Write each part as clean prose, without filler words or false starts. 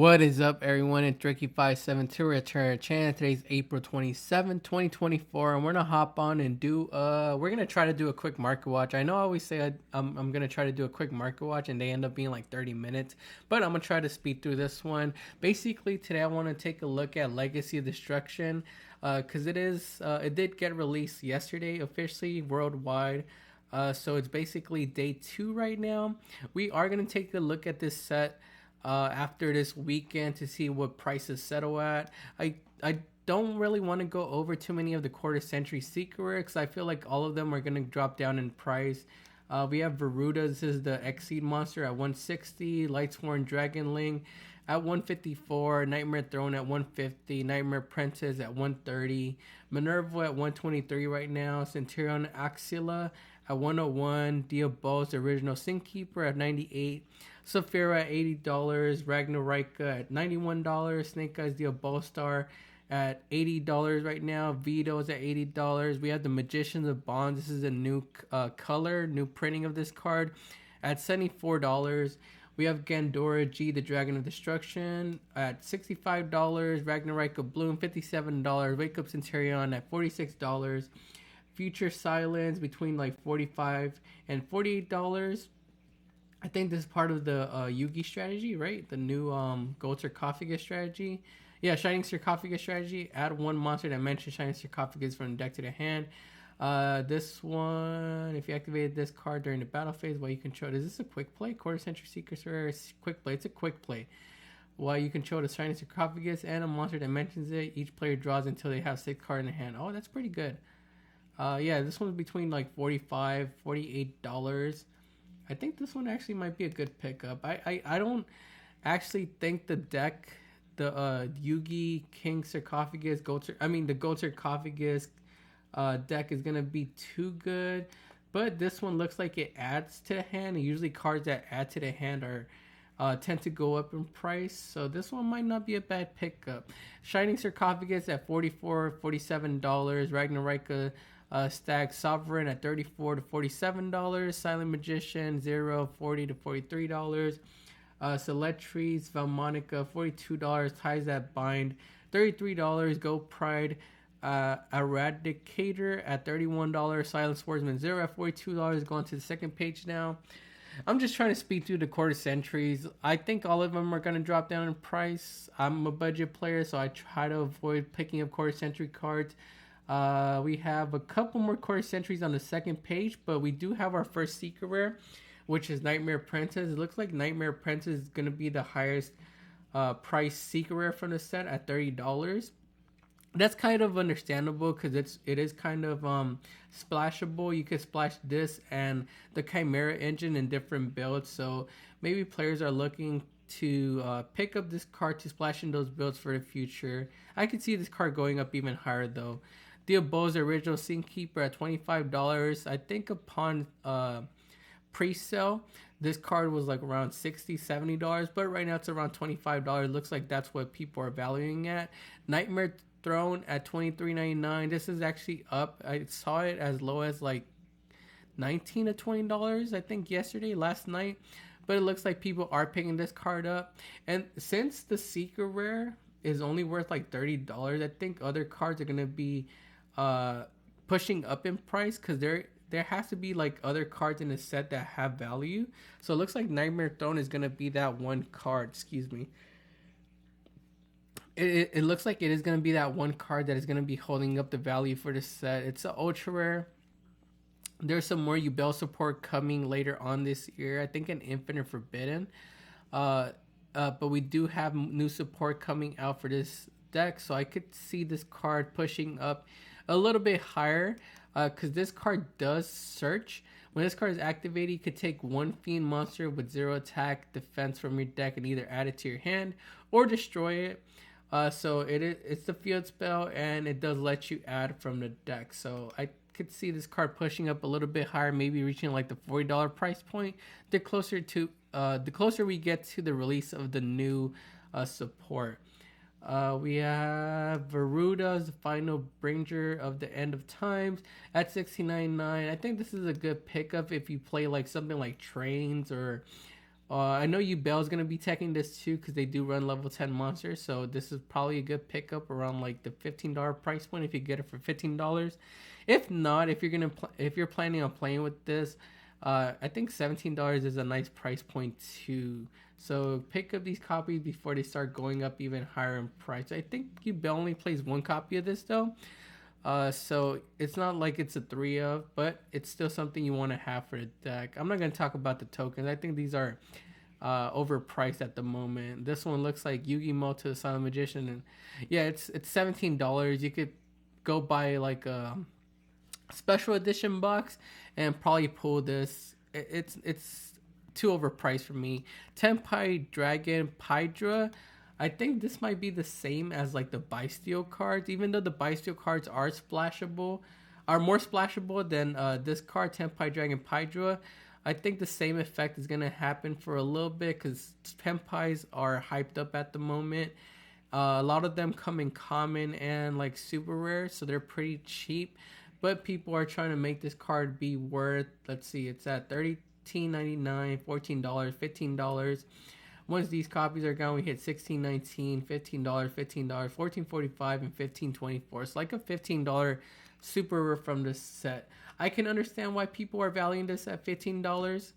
What is up, everyone? It's Ricky572. We're to our channel. Today's April 27th, 2024, and we're gonna hop on and do we're gonna try to do a quick market watch. I know I always say I'm gonna try to do a quick market watch, and they end up being like 30 minutes, but I'm gonna try to speed through this one. Basically, today I want to take a look at Legacy of Destruction, because it did get released yesterday officially worldwide. So it's basically day 2 right now. We are gonna take a look at this set after this weekend to see what prices settle at. I don't really want to go over too many of the quarter century secret because I feel like all of them are going to drop down in price. We have Veruda. This is the Exceed monster at 160. Lightsworn Dragonling at 154. Nightmare Throne at 150. Nightmare Princess at 130. Minerva at 123 right now. Centurion Axilla at 101. Diabos Original Sin Keeper at 98. Saphira at $80. Ragnarika at $91. Snake Eyes Diabolstar at $80 right now. Vito's at $80. We have the Magicians of Bonds. This is a new color, new printing of this card at $74. We have Gandora G, the Dragon of Destruction, at $65. Ragnarika Bloom, $57. Wake Up Centurion at $46. Future Silence between like $45 and $48. I think this is part of the Yugi strategy, right? The new Gold Sarcophagus strategy. Yeah, Shining Sarcophagus strategy. Add one monster that mentions Shining Sarcophagus from the deck to the hand. This one, if you activated this card during the battle phase, while you control, is this a quick play? Quarter Century Secret Rare quick play. It's a quick play. While you control the Shining Sarcophagus and a monster that mentions it, each player draws until they have 6 cards in the hand. Oh, that's pretty good. Yeah, this one's between like $45, $48. I think this one actually might be a good pickup. I don't actually think the deck, the Yugi King Sarcophagus, the Gold Sarcophagus deck is gonna be too good. But this one looks like it adds to the hand. And usually cards that add to the hand are tend to go up in price. So this one might not be a bad pickup. Shining Sarcophagus at $44, $47. Ragnarika Stag Sovereign at $34 to $47. Silent Magician 0, $40 to $43. Celetries Valmonica $42. Ties That Bind $33. Go Pride Eradicator at $31. Silent Swordsman 0 at $42. Going to the second page now. I'm just trying to speed through the quarter centuries. I think all of them are going to drop down in price. I'm a budget player, so I try to avoid picking up quarter century cards. We have a couple more quarter centuries on the second page, but we do have our first secret rare, which is Nightmare Princess. It looks like Nightmare Princess is going to be the highest price secret rare from the set at $30. That's kind of understandable because it is kind of splashable. You could splash this and the Chimera engine in different builds, so maybe players are looking to pick up this card to splash in those builds for the future. I could see this card going up even higher though. Diabos Original Sin Keeper at $25. I think upon pre-sale, this card was like around $60, $70, but right now it's around $25. Looks like that's what people are valuing at. Nightmare Throne at $23.99. This is actually up. I saw it as low as like $19 to $20, I think last night. But it looks like people are picking this card up. And since the secret rare is only worth like $30, I think other cards are going to be pushing up in price because there has to be like other cards in the set that have value. So it looks like Nightmare Throne is going to be that one card. Excuse me. It looks like it is going to be that one card that is going to be holding up the value for the set. It's an ultra rare. There's some more Yubel support coming later on this year. I think an Infinite Forbidden. But we do have new support coming out for this deck. So I could see this card pushing up a little bit higher. Because this card does search. When this card is activated, you could take one Fiend monster with 0 attack defense from your deck and either add it to your hand or destroy it. So it's the field spell and it does let you add from the deck. So I could see this card pushing up a little bit higher, maybe reaching like the $40 price point. The closer we get to the release of the new support. We have Veruda's Final Bringer of the End of Times at $69.9. I think this is a good pickup if you play like something like Trains or I know Ubel's gonna be teching this too because they do run level 10 monsters. So this is probably a good pickup around like the $15 price point if you get it for $15. If not, if you're planning on playing with this, I think $17 is a nice price point too. So pick up these copies before they start going up even higher in price. I think Ubel only plays one copy of this though. So it's not like it's a three of, but it's still something you want to have for the deck. I'm not going to talk about the tokens. I think these are overpriced at the moment. This one looks like Yu-Gi-Oh! To the Silent Magician, and yeah, it's $17. You could go buy like a special edition box and probably pull this. It's too overpriced for me. Tenpai Dragon Pydra. I think this might be the same as like the Bysteel cards, even though the Bysteel cards are more splashable than this card, Tenpai Dragon Pydra. I think the same effect is gonna happen for a little bit because Tenpais are hyped up at the moment. A lot of them come in common and like super rare, so they're pretty cheap. But people are trying to make this card be worth. Let's see, it's at $13.99, $14, $15. Once these copies are gone, we hit $16.19, $15, $15, $14.45, and $15.24. It's like a $15 super rare from this set. I can understand why people are valuing this at $15.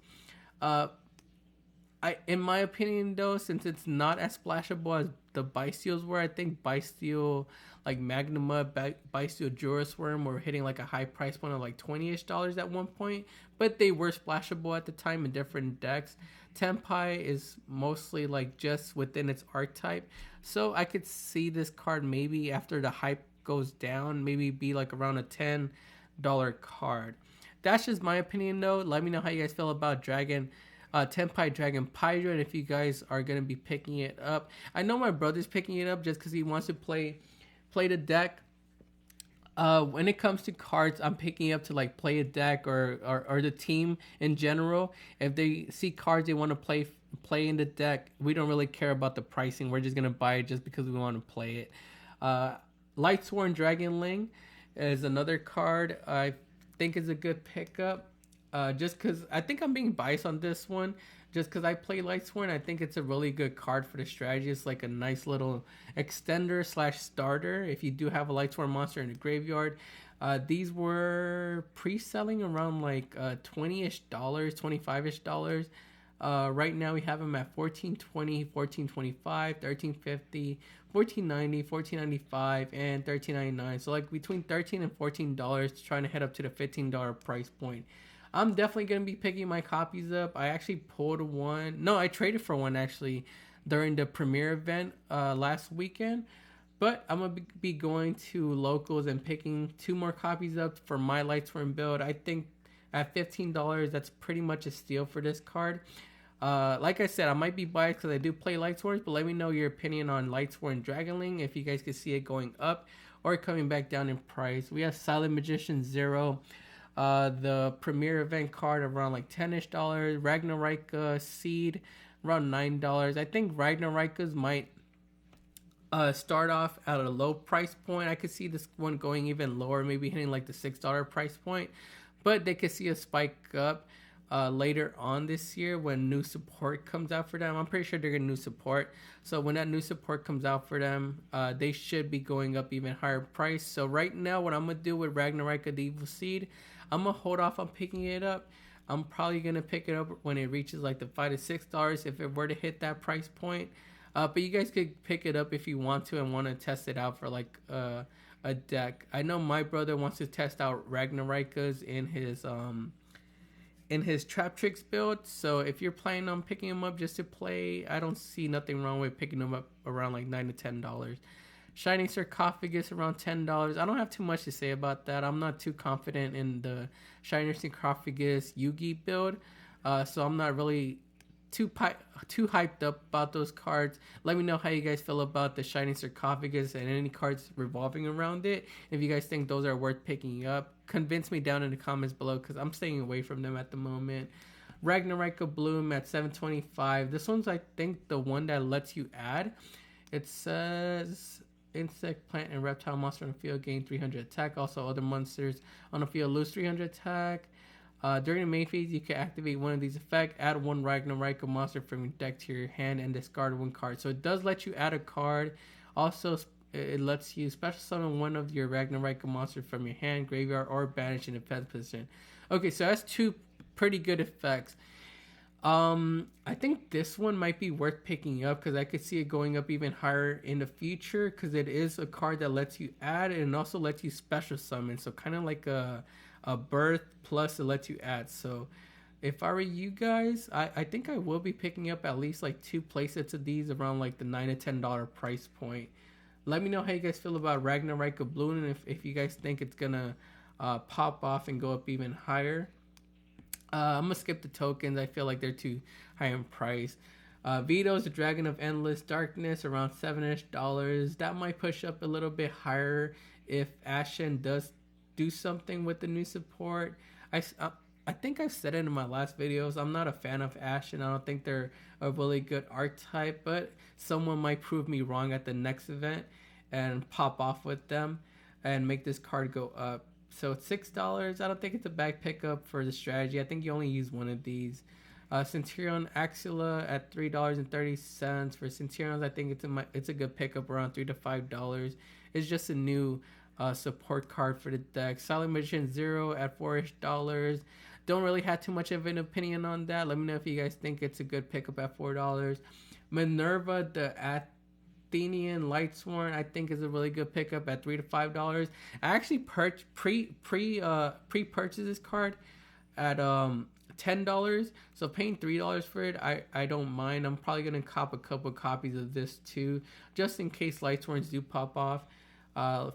In my opinion, though, since it's not as splashable as the Bysteels were, I think Bysteel, like Magnuma, Bysteel Juris Worm were hitting like a high price point of like $20-ish at one point, but they were splashable at the time in different decks. Tenpai is mostly like just within its archetype, so I could see this card maybe after the hype goes down, maybe be like around a $10 card. That's just my opinion though. Let me know how you guys feel about Tenpai Dragon Pydra, and if you guys are going to be picking it up. I know my brother's picking it up just because he wants to play the deck. When it comes to cards, I'm picking up to like play a deck or the team in general. If they see cards they want to play in the deck, we don't really care about the pricing. We're just going to buy it just because we want to play it. Lightsworn Dragonling is another card I think is a good pickup. Just because I think I'm being biased on this one, just because I play Lightsworn, I think it's a really good card for the strategy. It's like a nice little extender / starter if you do have a Lightsworn monster in the graveyard. These were pre-selling around like $20-ish, $25-ish. Right now we have them at $14.20, $14.25, $13.50, $14.90, $14.95, and $13.99. So like between $13 and $14, trying to head up to the $15 price point. I'm definitely going to be picking my copies up. I actually pulled one. No, I traded for one actually during the premiere event last weekend. But I'm going to be going to locals and picking 2 more copies up for my Lightsworn build. I think at $15, that's pretty much a steal for this card. Like I said, I might be biased because I do play Lightsworn, but let me know your opinion on Lightsworn Dragonling, if you guys can see it going up or coming back down in price. We have Silent Magician Zero. The premiere event card around like $10-ish. Ragnarika Seed around $9. I think Ragnarika's might start off at a low price point. I could see this one going even lower, maybe hitting like the $6 price point, but they could see a spike up later on this year when new support comes out for them. I'm pretty sure they're getting new support, so when that new support comes out for them, they should be going up even higher price. So right now, what I'm gonna do with Ragnarika the Evil Seed, I'm gonna hold off on picking it up. I'm probably gonna pick it up when it reaches like the $5 to $6 if it were to hit that price point. But you guys could pick it up if you want to and want to test it out for like a deck. I know my brother wants to test out Ragnarika's in his Trap Tricks build. So if you're planning on picking them up just to play, I don't see nothing wrong with picking them up around like $9 to $10. Shining Sarcophagus around $10. I don't have too much to say about that. I'm not too confident in the Shining Sarcophagus Yugi build, so I'm not really too hyped up about those cards. Let me know how you guys feel about the Shining Sarcophagus and any cards revolving around it. If you guys think those are worth picking up, convince me down in the comments below because I'm staying away from them at the moment. Ragnarika Bloom at $7.25. This one's, I think, the one that lets you add. It says insect, plant, and reptile monster on the field gain 300 attack. Also, other monsters on the field lose 300 attack. During the main phase, you can activate one of these effects, add one Ragnarok monster from your deck to your hand, and discard one card. So it does let you add a card. Also, it lets you special summon one of your Ragnarok monsters from your hand, graveyard, or banish in defense position. Okay, so that's two pretty good effects. I think this one might be worth picking up because I could see it going up even higher in the future because it is a card that lets you add and also lets you special summon. So kind of like a birth plus it lets you add. So if I were you guys, I think I will be picking up at least like 2 playsets of these around like the $9 to $10 price point. Let me know how you guys feel about Ragnarok of Bloom and if you guys think it's gonna pop off and go up even higher. I'm gonna skip the tokens. I feel like they're too high in price. Vito's the Dragon of Endless Darkness, around $7-ish. That might push up a little bit higher if Ashen does do something with the new support. I think I've said it in my last videos. I'm not a fan of Ashen. I don't think they're a really good archetype, but someone might prove me wrong at the next event and pop off with them and make this card go up. So it's $6. I don't think it's a bad pickup for the strategy. I think you only use one of these. Centurion Axilla at $3.30 for Centurions. I think it's a good pickup around $3 to $5. It's just a new support card for the deck. Silent Magician Zero at $4-ish. Don't really have too much of an opinion on that. Let me know if you guys think it's a good pickup at $4. Minerva the Athenian Lightsworn, I think is a really good pickup at $3 to $5. I actually pre-purchased this card at $10, so paying $3 for it, I don't mind. I'm probably gonna cop a couple copies of this too, just in case Lightsworns do pop off.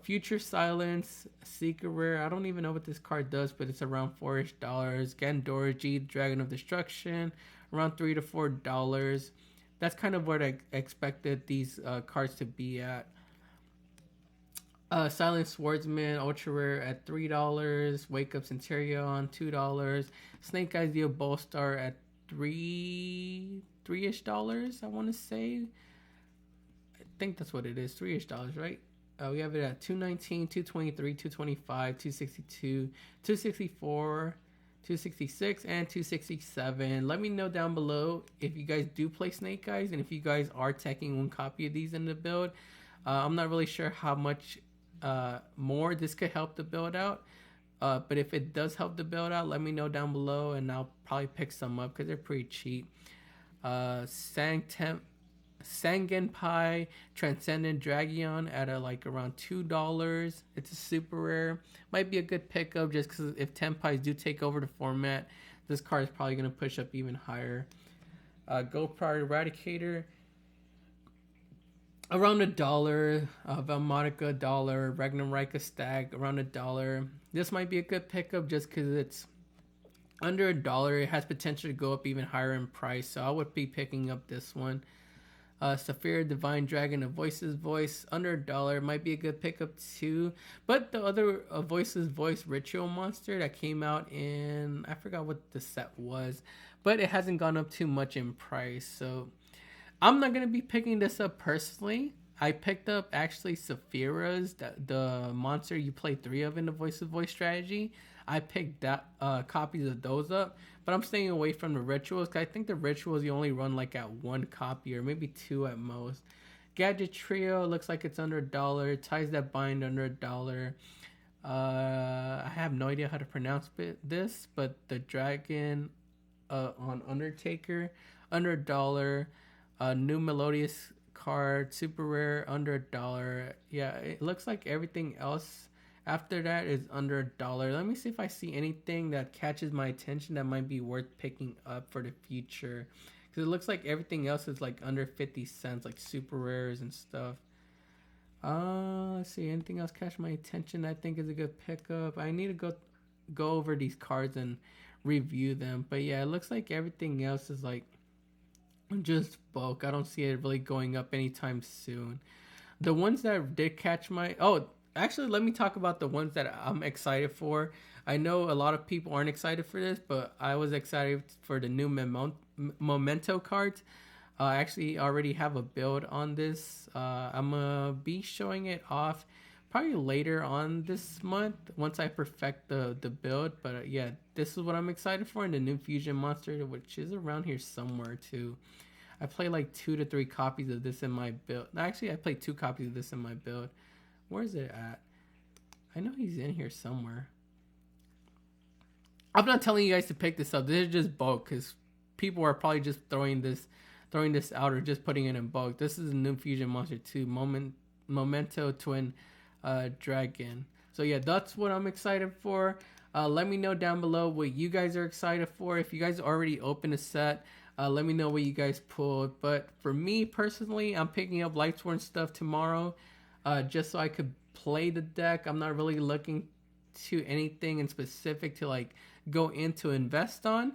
Future Silence, Secret Rare. I don't even know what this card does, but it's around $4-ish. Gandorji, Dragon of Destruction, around $3 to $4. That's kind of what I expected these cards to be at. Silent Swordsman, Ultra Rare at $3. Wake Up Centurion, $2. Snake Eyes Dio Bolstar at $3-ish, I want to say. I think that's what it is, $3-ish, right? We have it at $219, $223, $225, $262, $264, $266, and $267. Let me know down below if you guys do play Snake Eyes and if you guys are taking one copy of these in the build. I'm not really sure how much more this could help the build out. But if it does help the build out, let me know down below and I'll probably pick some up because they're pretty cheap. Sangenpai Transcendent Dragion at like around $2. It's a super rare. Might be a good pickup just because if Tenpais do take over the format, this card is probably going to push up even higher. GoPro Eradicator around $1. Velmonica $1. Ragnarok Stag around $1. This might be a good pickup just because it's under $1. It has potential to go up even higher in price, so I would be picking up this one. Saphira Divine Dragon of Voices Voice under $1 might be a good pickup too. But the other Voices Voice Ritual Monster that came out in, I forgot what the set was, but it hasn't gone up too much in price, so I'm not gonna be picking this up personally. I picked up actually Saphira's, the monster you play 3 of in the Voices Voice strategy. I picked that copies of those up, but I'm staying away from the rituals because I think the rituals you only run like at 1 copy or maybe 2 at most. Gadget Trio looks like it's under $1. Ties That Bind under $1. I have no idea how to pronounce this, but the Dragon on Undertaker under $1. New Melodious card, super rare, under $1. Yeah, it looks like everything else after that is under $1. Let me see if I see anything that catches my attention that might be worth picking up for the future. Because it looks like everything else is like under 50 cents, like super rares and stuff. Let's see, anything else catch my attention that I think is a good pickup. I need to go over these cards and review them. But yeah, it looks like everything else is like just bulk. I don't see it really going up anytime soon. The ones that did catch my... Actually, let me talk about the ones that I'm excited for. I know a lot of people aren't excited for this, but I was excited for the new Memento cards. I actually already have a build on this. I'm going to be showing it off probably later on this month once I perfect the build. But yeah, this is what I'm excited for, and the new Fusion Monster, which is around here somewhere too. I play like 2 to 3 copies of this in my build. Actually, I played 2 copies of this in my build. Where is it at? I know he's in here somewhere. I'm not telling you guys to pick this up. This is just bulk because people are probably just throwing this out or just putting it in bulk. This is a new Fusion Monster 2 Memento Twin Dragon. So yeah, that's what I'm excited for. Let me know down below what you guys are excited for. If you guys already opened a set, let me know what you guys pulled. But for me personally, I'm picking up Lightsworn stuff tomorrow, just so I could play the deck. I'm not really looking to anything in specific to like go into invest on.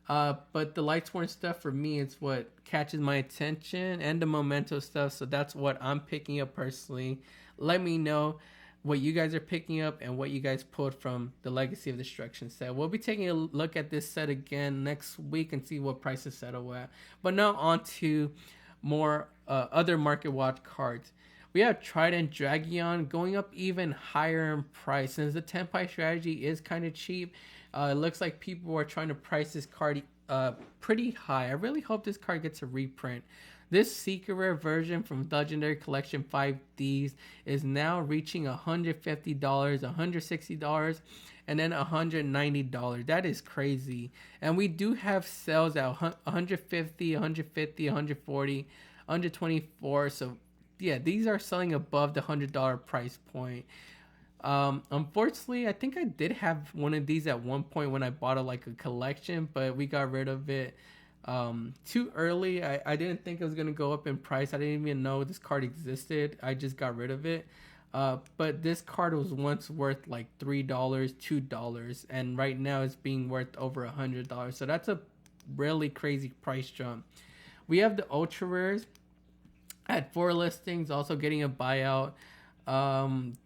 But the Lightsworn stuff for me is what catches my attention, and the Memento stuff. So that's what I'm picking up personally. Let me know what you guys are picking up and what you guys pulled from the Legacy of Destruction set. We'll be taking a look at this set again next week and see what prices settle at. But now on to more other Market Watch cards. We have Trident Dragion going up even higher in price. Since the Tenpai strategy is kind of cheap, it looks like people are trying to price this card pretty high. I really hope this card gets a reprint. This Secret Rare version from Legendary Collection 5Ds is now reaching $150, $160, and then $190. That is crazy. And we do have sales at 150, 150, 140, 124. So yeah, these are selling above the $100 price point. Unfortunately, I think I did have one of these at one point when I bought like a collection, but we got rid of it too early. I didn't think it was gonna go up in price. I didn't even know this card existed. I just got rid of it. But this card was once worth like $3, $2, and right now it's being worth over $100. So that's a really crazy price jump. We have the ultra rares at 4 listings, also getting a buyout.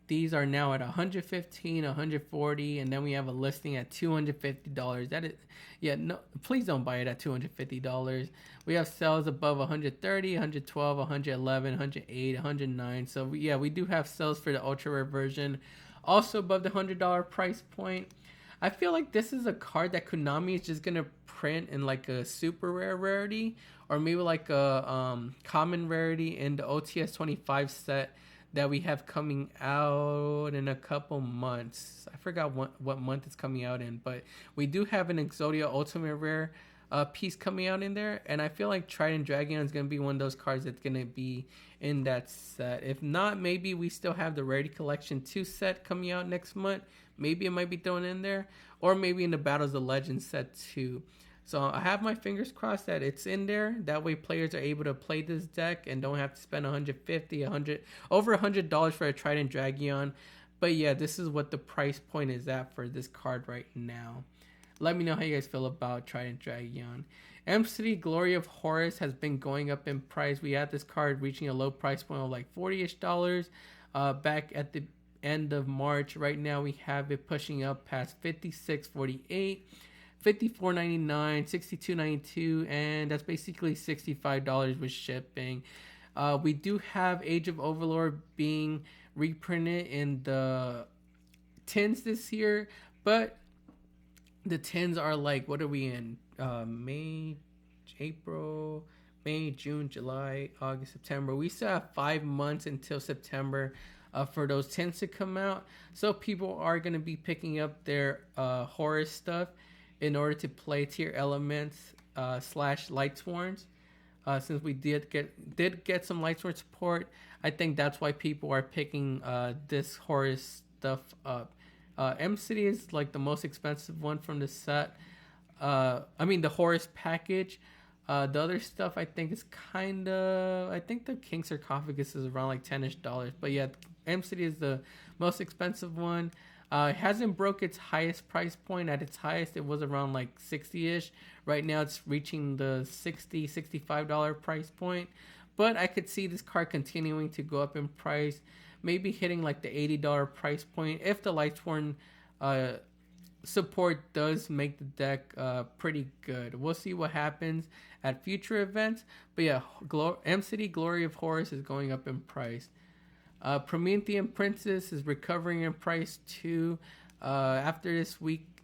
These are now at $115, $140, and then we have a listing at $250. That is, yeah, no, please don't buy it at $250. We have sales above $130, $112, $111, $108, $109. So yeah, we do have sales for the ultra rare version, also above the $100 price point. I feel like this is a card that Konami is just gonna print in like a super rare rarity, or maybe like a common rarity in the OTS 25 set that we have coming out in a couple months. I forgot what month it's coming out in, but we do have an Exodia Ultimate Rare piece coming out in there, and I feel like Trident Dragion is going to be one of those cards that's going to be in that set. If not, maybe we still have the Rarity Collection 2 set coming out next month. Maybe it might be thrown in there, or maybe in the Battles of Legends set too. So I have my fingers crossed that it's in there. That way players are able to play this deck and don't have to spend over $100 for a Trident Dragion. But yeah, this is what the price point is at for this card right now. Let me know how you guys feel about Trident Dragion. M-City Glory of Horus has been going up in price. We had this card reaching a low price point of like $40-ish back at the end of March. Right now we have it pushing up past $56.48. $54.99, $62.92, and that's basically $65 with shipping. We do have Age of Overlord being reprinted in the tins this year, but the tins are like, what are we in? May, June, July, August, September. We still have 5 months until September for those tins to come out. So people are going to be picking up their Horus stuff in order to play tier elements / Lightsworns. Since we did get some Lightsworn support, I think that's why people are picking this Horus stuff up. M-City is like the most expensive one from the set. I mean the Horus package. The other stuff I think is I think the King Sarcophagus is around like $10-ish. But yeah, M-City is the most expensive one. It hasn't broke its highest price point. At its highest, it was around like 60-ish. Right now, it's reaching the $60, $65 price point. But I could see this card continuing to go up in price, maybe hitting like the $80 price point if the Lightsworn support does make the deck pretty good. We'll see what happens at future events. But yeah, M-City Glory of Horus is going up in price. Promethean Princess is recovering in price too. After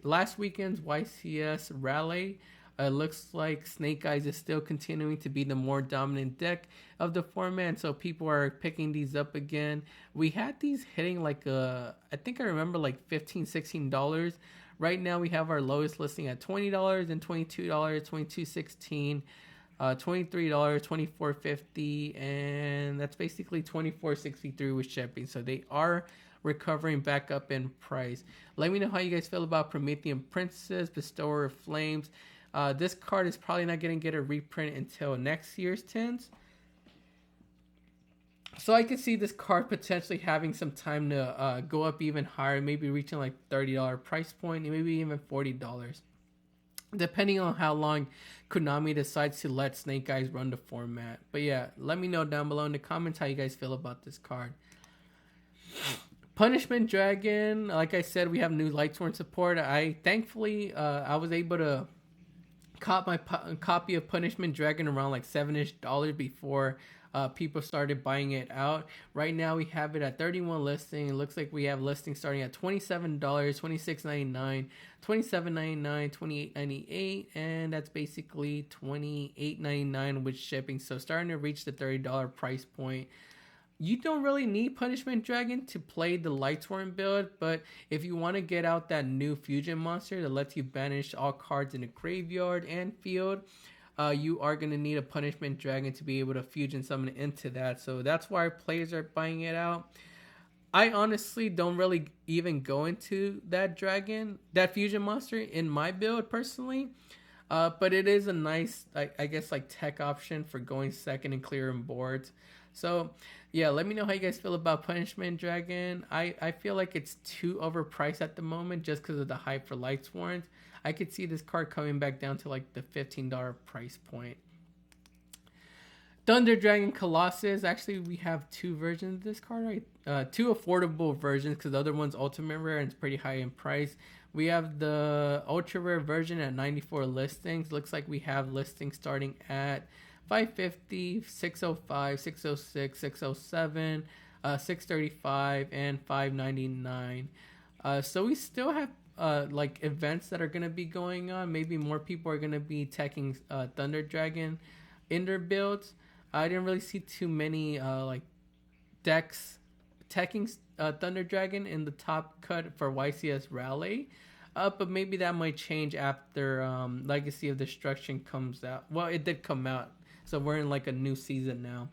last weekend's YCS rally, looks like Snake Eyes is still continuing to be the more dominant deck of the format, so people are picking these up again. We had these hitting like I think I remember like $15-$16. Right now we have our lowest listing at $20 and $22, $22.16. $23, $24.50, and that's basically $24.63 with shipping. So they are recovering back up in price. Let me know how you guys feel about Promethean Princess, Bestower of Flames. This card is probably not going to get a reprint until next year's tins. So I could see this card potentially having some time to go up even higher, maybe reaching like $30 price point, maybe even $40. Depending on how long Konami decides to let Snake Eyes run the format. But yeah, let me know down below in the comments how you guys feel about this card. Punishment Dragon, like I said, we have new Lightsworn support. Thankfully I was able to cop my copy of Punishment Dragon around like $7-ish before people started buying it out. Right now we have it at 31 listing. It looks like we have listings starting at $27, $26.99, $27.99, $28.98, and that's basically $28.99 with shipping. So starting to reach the $30 price point. You don't really need Punishment Dragon to play the Lightsworn build, but if you want to get out that new fusion monster that lets you banish all cards in the graveyard and field, you are going to need a Punishment Dragon to be able to fusion summon into that. So that's why players are buying it out. I honestly don't really even go into that fusion monster in my build personally. But it is a nice, I guess, like tech option for going second and clearing boards. So yeah, let me know how you guys feel about Punishment Dragon. I feel like it's too overpriced at the moment just because of the hype for Lightsworn. I could see this card coming back down to like the $15 price point. Thunder Dragon Colossus. Actually, we have two versions of this card, right? Two affordable versions because the other one's ultimate rare and it's pretty high in price. We have the ultra rare version at 94 listings. Looks like we have listings starting at 550, 605, 606, 607, 635, and 599. So we still have like events that are going to be going on. Maybe more people are going to be teching Thunder Dragon in their builds. I didn't really see too many like decks teching Thunder Dragon in the top cut for YCS Rally. But maybe that might change after Legacy of Destruction comes out. Well, it did come out, so we're in like a new season now.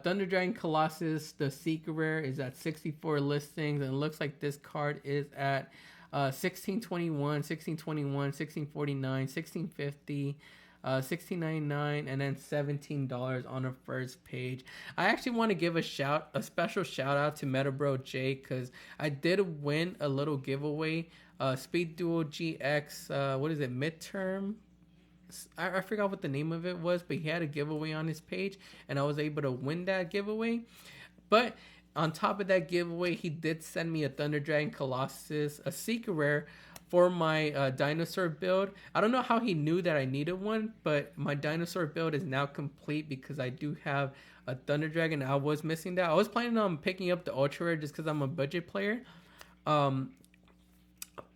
Thunder Dragon Colossus, the Secret Rare, is at 64 listings, and it looks like this card is at 1621, 1621, 1649, 1650, 16.99, and then $17 on the first page. I actually want to give a special shout out to Metabro J because I did win a little giveaway. Speed Duel GX, what is it, midterm? I forgot what the name of it was, but he had a giveaway on his page, and I was able to win that giveaway. But on top of that giveaway, he did send me a Thunder Dragon Colossus, a Secret Rare, for my dinosaur build. I don't know how he knew that I needed one, but my dinosaur build is now complete because I do have a Thunder Dragon. I was missing that. I was planning on picking up the Ultra Rare just because I'm a budget player.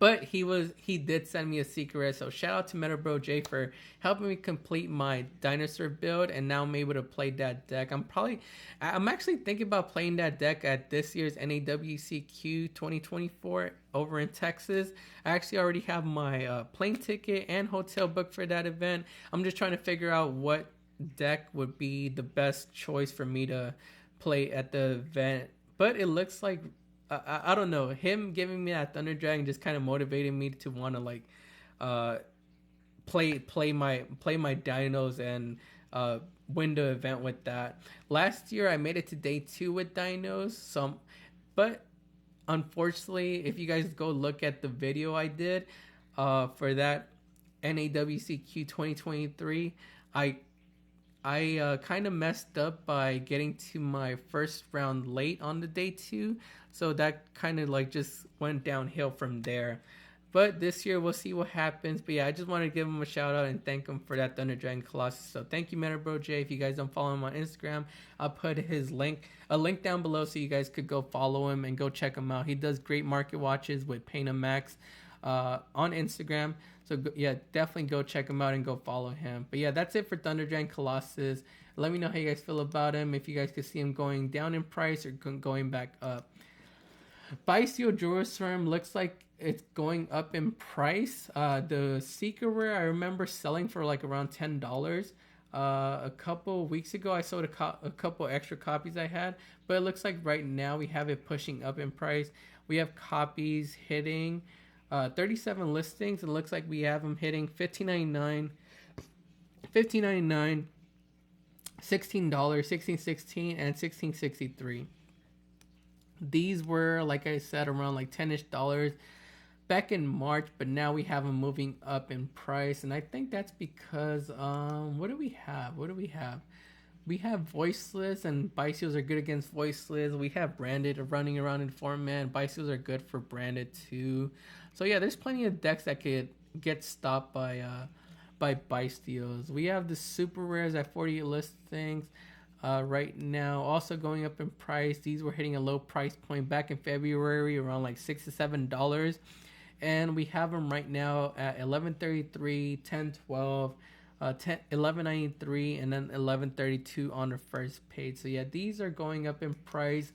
But he did send me a Secret Rare, so shout out to Metabro J for helping me complete my dinosaur build, and now I'm able to play that deck. I'm actually thinking about playing that deck at this year's NAWCQ 2024 over in Texas. I actually already have my plane ticket and hotel booked for that event. I'm just trying to figure out what deck would be the best choice for me to play at the event. But it looks like I don't know. Him giving me that Thunder Dragon just kind of motivated me to want to like play my dinos and win the event with that. Last year I made it to day 2 with dinos. But unfortunately, if you guys go look at the video I did for that NAWCQ 2023, I kind of messed up by getting to my first round late on the day 2. So that kind of like just went downhill from there. But this year we'll see what happens. But yeah, I just wanted to give him a shout out and thank him for that Thunder Dragon Colossus. So thank you, Meta Bro J. If you guys don't follow him on Instagram, I'll put a link down below so you guys could go follow him and go check him out. He does great market watches with Paina Max on Instagram. So yeah, definitely go check him out and go follow him. But yeah, that's it for Thunder Dragon Colossus. Let me know how you guys feel about him. If you guys could see him going down in price or going back up. Bisteel Jerusalem looks like it's going up in price. The Seeker Rare I remember selling for like around $10. A couple weeks ago I sold a couple extra copies I had, but it looks like right now we have it pushing up in price. We have copies hitting 37 listings, and it looks like we have them hitting $15.99, $16, $16.16, and $16.63. These were, like I said, around like $10-ish back in March, but now we have them moving up in price, and I think that's because what do we have? We have voiceless, and Biseals are good against voiceless. We have branded running around in format. Biseals are good for branded too. So yeah, there's plenty of decks that could get stopped by Biseals. We have the super rares at 48 listings right now, also going up in price. These were hitting a low price point back in February, around like $6 to $7, and we have them right now at $11.33, $10.12. 11.93 and then 11.32 on the first page. So yeah, these are going up in price.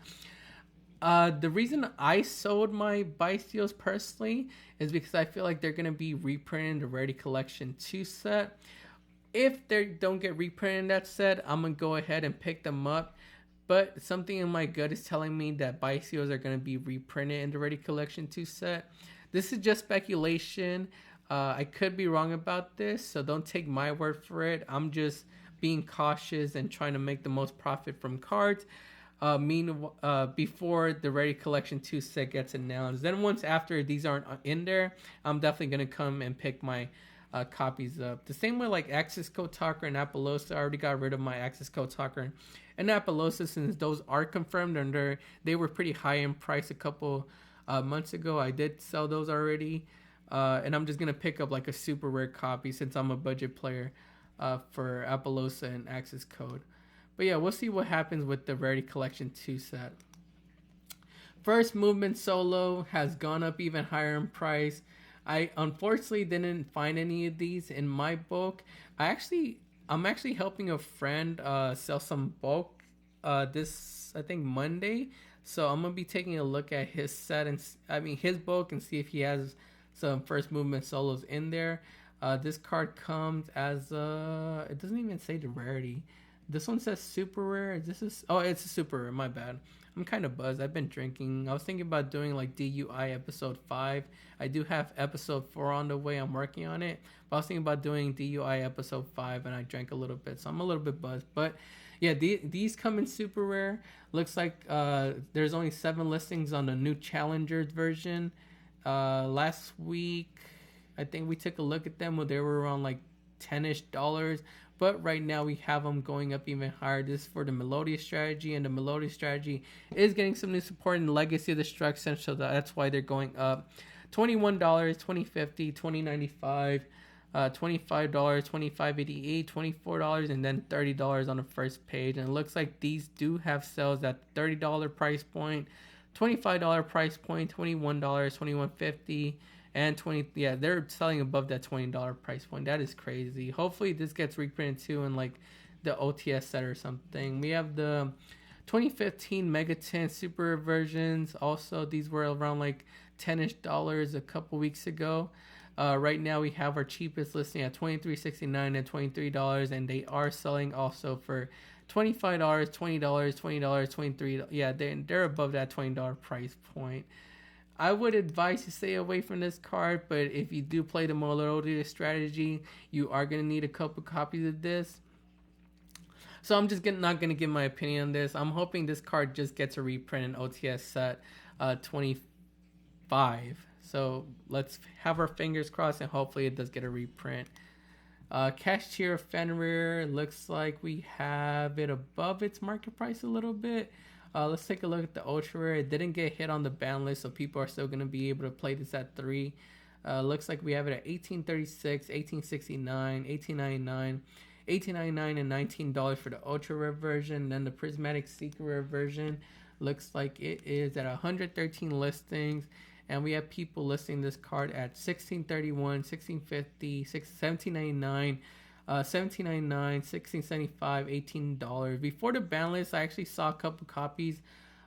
The reason I sold my Biseals personally is because I feel like they're gonna be reprinting the Rarity Collection 2 set. If they don't get reprinted in that set, I'm gonna go ahead and pick them up. But something in my gut is telling me that Biseals are gonna be reprinted in the Rarity Collection 2 set. This is just speculation. I could be wrong about this, so don't take my word for it. I'm just being cautious and trying to make the most profit from cards. Before the Rarity Collection 2 set gets announced. Then once after these aren't in there, I'm definitely going to come and pick my copies up. The same way like Access Code Talker and Apollosa. I already got rid of my Access Code Talker and Apollosa since those are confirmed and they were pretty high in price a couple months ago. I did sell those already. And I'm just going to pick up like a super rare copy since I'm a budget player for Apollosa and Access Code. But yeah, we'll see what happens with the Rarity Collection 2 set. First Movement Solo has gone up even higher in price. I unfortunately didn't find any of these in my bulk. I'm actually helping a friend sell some bulk this, I think, Monday. So I'm going to be taking a look at his set his bulk and see if he has some First Movement Solos in there. This card comes as it doesn't even say the rarity. This one says super rare. It's a super rare. My bad. I'm kind of buzzed. I've been drinking. I was thinking about doing like DUI episode 5. I do have episode 4 on the way. I'm working on it. But I was thinking about doing DUI episode 5, and I drank a little bit, so I'm a little bit buzzed. But yeah, these come in super rare. Looks like there's only 7 listings on the new Challengers version. Last week, I think we took a look at them when they were around like $10-ish. But right now we have them going up even higher. This is for the Melodious strategy, and the Melodious strategy is getting some new support in Legacy of Destruction, so that's why they're going up. $21, $20.50, $20.95, $25, $25.88, $24, and then $30 on the first page. And it looks like these do have sales at $30 price point, $25 price point, $21, $21.50, and they're selling above that $20 price point. That is crazy. Hopefully this gets reprinted too in like the OTS set or something. We have the 2015 Mega 10 Super versions. Also, these were around like $10-ish a couple weeks ago. Right now we have our cheapest listing at $23.69 and $23, and they are selling also for $25, $20, $20, $23. Yeah, they're above that $20 price point. I would advise to stay away from this card, but if you do play the Melodious strategy, you are going to need a couple copies of this. So I'm just not going to give my opinion on this. I'm hoping this card just gets a reprint in OTS set 25. So let's have our fingers crossed and hopefully it does get a reprint. Cashier Fenrir, looks like we have it above its market price a little bit. Let's take a look at the Ultra Rare. It didn't get hit on the ban list, so people are still going to be able to play this at 3. Looks like we have it at 1836, 1869, 1899, 1899, and $19 for the ultra rare version. Then the prismatic secret rare version looks like it is at 113 listings, and we have people listing this card at 1631, 1650, 1799. 1799, 1675, $18. Before the ban list, I actually saw a couple copies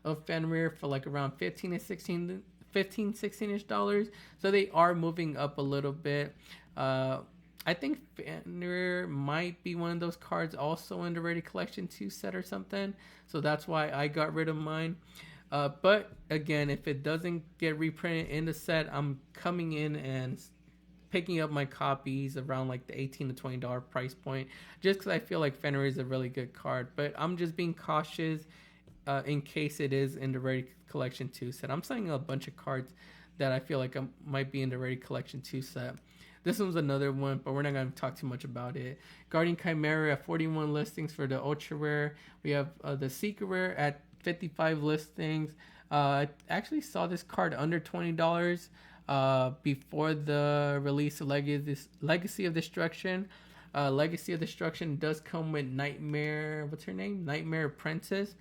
of Fenrir for like around 15 and 16 16ish dollars, so they are moving up a little bit. I think Fenrir might be one of those cards also in the Ready Collection 2 set or something, so that's why I got rid of mine. But again, if it doesn't get reprinted in the set, I'm coming in and picking up my copies around like the $18 to $20 price point, just because I feel like Fenrir is a really good card. But I'm just being cautious in case it is in the Ready Collection 2 set. I'm selling a bunch of cards that I feel like might be in the Ready Collection 2 set. This one's another one, but we're not going to talk too much about it. Guardian Chimera at 41 listings for the Ultra Rare. We have the Secret Rare at 55 listings. I actually saw this card under $20 before the release of Legacy of Destruction. Legacy of Destruction does come with Nightmare, what's her name? Nightmare Princess,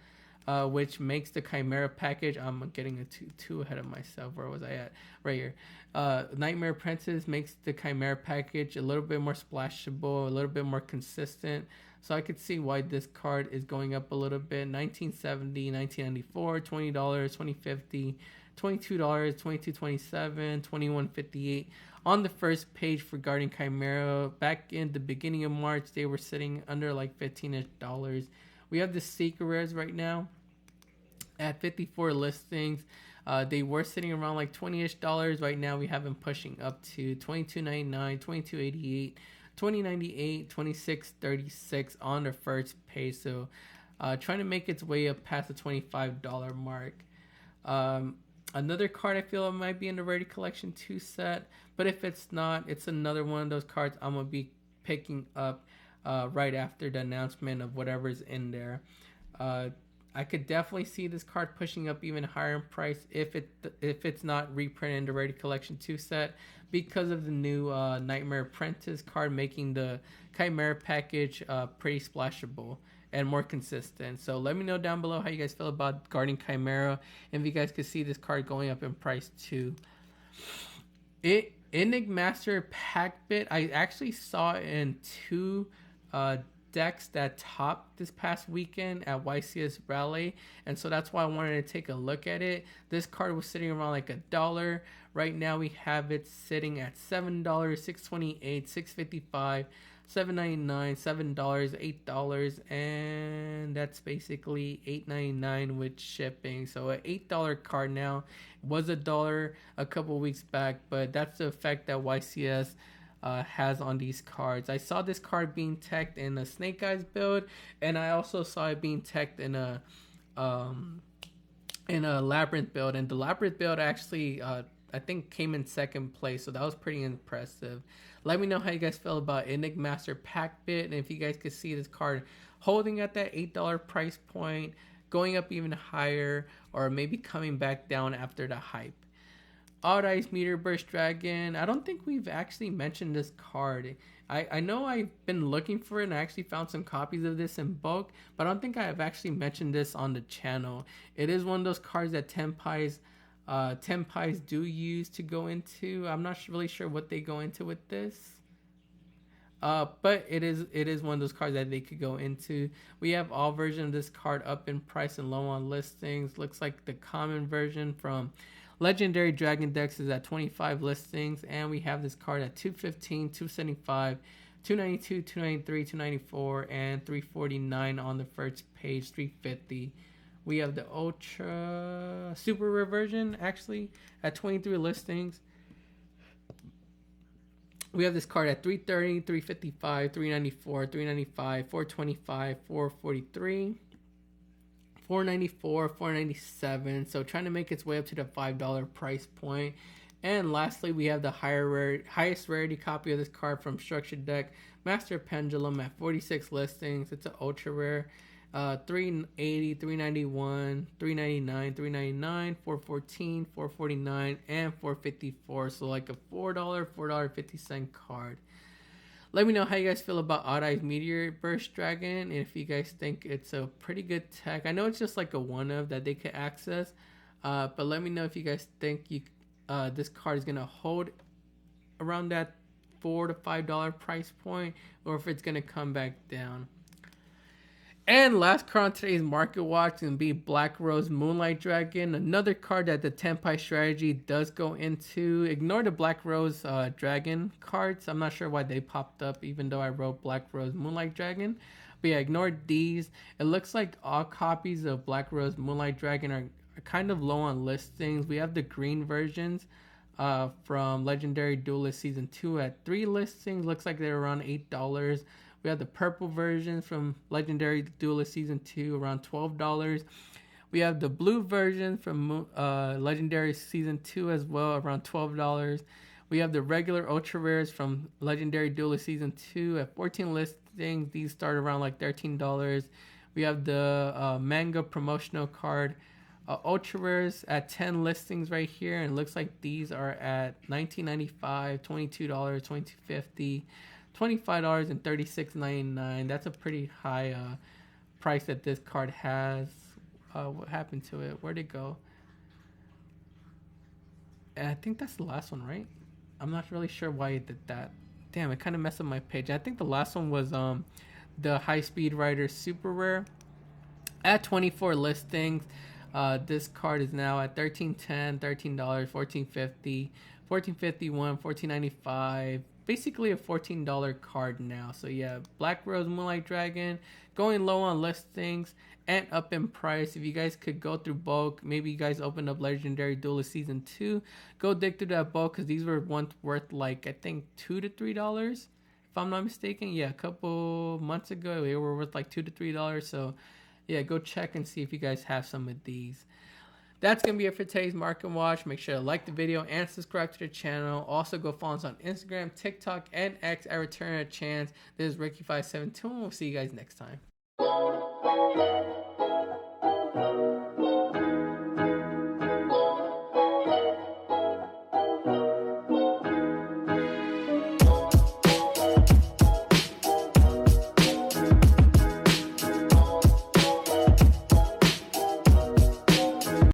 which makes the Chimera package. I'm getting too ahead of myself. Where was I at? Right here. Nightmare Princess makes the Chimera package a little bit more splashable, a little bit more consistent. So I could see why this card is going up a little bit. 1970, 1994, $20, 2050, $22, 22.27, 21.58. On the first page for Guardian Chimera, back in the beginning of March, they were sitting under like $15-ish. We have the Secret Rares right now at 54 listings. They were sitting around like $20-ish. Right now we have them pushing up to $22.99, $22.88, $20.98, $26.36 on the first page. So trying to make its way up past the $25 mark. Another card I feel it might be in the Ready Collection 2 set, but if it's not, it's another one of those cards I'm going to be picking up right after the announcement of whatever's in there. I could definitely see this card pushing up even higher in price if it's not reprinted in the Ready Collection 2 set, because of the new Nightmare Apprentice card, making the Chimera package pretty splashable and more consistent. So let me know down below how you guys feel about Guardian Chimera, and if you guys could see this card going up in price too. Enigmaster Pack Bit, I actually saw it in two decks that topped this past weekend at YCS Rally, and so that's why I wanted to take a look at it. This card was sitting around like $1. Right now we have it sitting at $7, $6.28, $6.55, $7.99, $7, $8, and that's basically $8.99 with shipping. So an $8 card now. Was $1 a couple weeks back, but that's the effect that YCS has on these cards. I saw this card being teched in a Snake Eyes build, and I also saw it being teched in a Labyrinth build, and the Labyrinth build actually I think came in second place, so that was pretty impressive. Let me know how you guys feel about Enigmaster Pack Bit, and if you guys could see this card holding at that $8 price point, going up even higher, or maybe coming back down after the hype. Odd Eyes Meteor Burst Dragon. I don't think we've actually mentioned this card. I know I've been looking for it, and I actually found some copies of this in bulk, but I don't think I have actually mentioned this on the channel. It is one of those cards that Tenpais do use to go into. I'm not really sure what they go into with this. But it is one of those cards that they could go into. We have all versions of this card up in price and low on listings. Looks like the common version from Legendary Dragon decks is at 25 listings, and we have this card at $215, $275, $292, $293, $294, and $349 on the first page, $350. We have the Ultra Super Rare version actually at 23 listings. We have this card at $330, $355, $394, $395, $425, $443. $494, $497, so trying to make its way up to the $5 price point. And lastly, we have the highest rarity copy of this card from Structured Deck, Master Pendulum, at 46 listings. It's an ultra rare. 380, 391, 399, 399, 414, 449, and 454. So like a $4.50 card. Let me know how you guys feel about Odd Eyes Meteor Burst Dragon, and if you guys think it's a pretty good tech. I know it's just like a one of that they could access, but let me know if you guys think this card is gonna hold around that $4 to $5 price point, or if it's gonna come back down. And last card on today's market watch is going to be Black Rose Moonlight Dragon. Another card that the Tenpai strategy does go into. Ignore the Black Rose Dragon cards. I'm not sure why they popped up even though I wrote Black Rose Moonlight Dragon. But yeah, ignore these. It looks like all copies of Black Rose Moonlight Dragon are kind of low on listings. We have the green versions from Legendary Duelist Season 2 at 3 listings. Looks like they're around $8. We have the purple versions from Legendary Duelist Season 2 around $12. We have the blue version from Legendary Season 2 as well around $12. We have the regular Ultra Rares from Legendary Duelist Season 2 at 14 listings. These start around like $13. We have the manga promotional card Ultra Rares at 10 listings right here. And it looks like these are at $19.95, $22, $22.50. $25 and $36.99. That's a pretty high price that this card has. What happened to it? Where'd it go? And I think that's the last one, right? I'm not really sure why it did that. Damn, it kind of messed up my page. I think the last one was the High Speed Rider Super Rare at 24 listings. This card is now at $13.10, $13, $14.50, $14.51, $14.95. Basically a $14 card now. So yeah, Black Rose Moonlight Dragon going low on listings and up in price. If you guys could go through bulk, maybe you guys opened up Legendary Duelist Season 2, go dig through that bulk, because these were once worth like I think $2 to $3 if I'm not mistaken. Yeah, a couple months ago they were worth like $2 to $3. So yeah, go check and see if you guys have some of these. That's going to be it for today's Market Watch. Make sure to like the video and subscribe to the channel. Also, go follow us on Instagram, TikTok, and X at Return a Chance. This is Ricky572, and we'll see you guys next time.